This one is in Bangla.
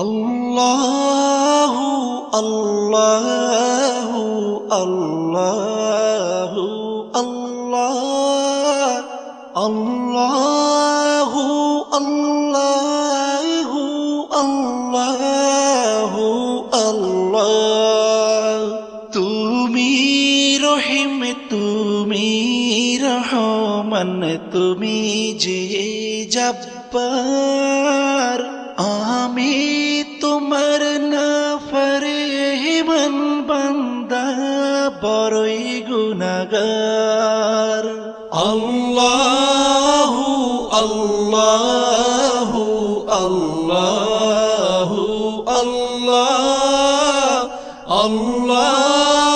আল্লাহু আল্লাহু আল্লাহু আল্লাহ আল্লাহু আল্লাহু আল্লাহু আল্লাহ। তুমি রহিম তুমি রহমান তুমি যে জব্বার, আমি তোমার নাফরমান বান্দা বড়ই গুনাহগার। আল্লাহু আল্লাহু আল্লাহু আল্লাহ আল্লাহ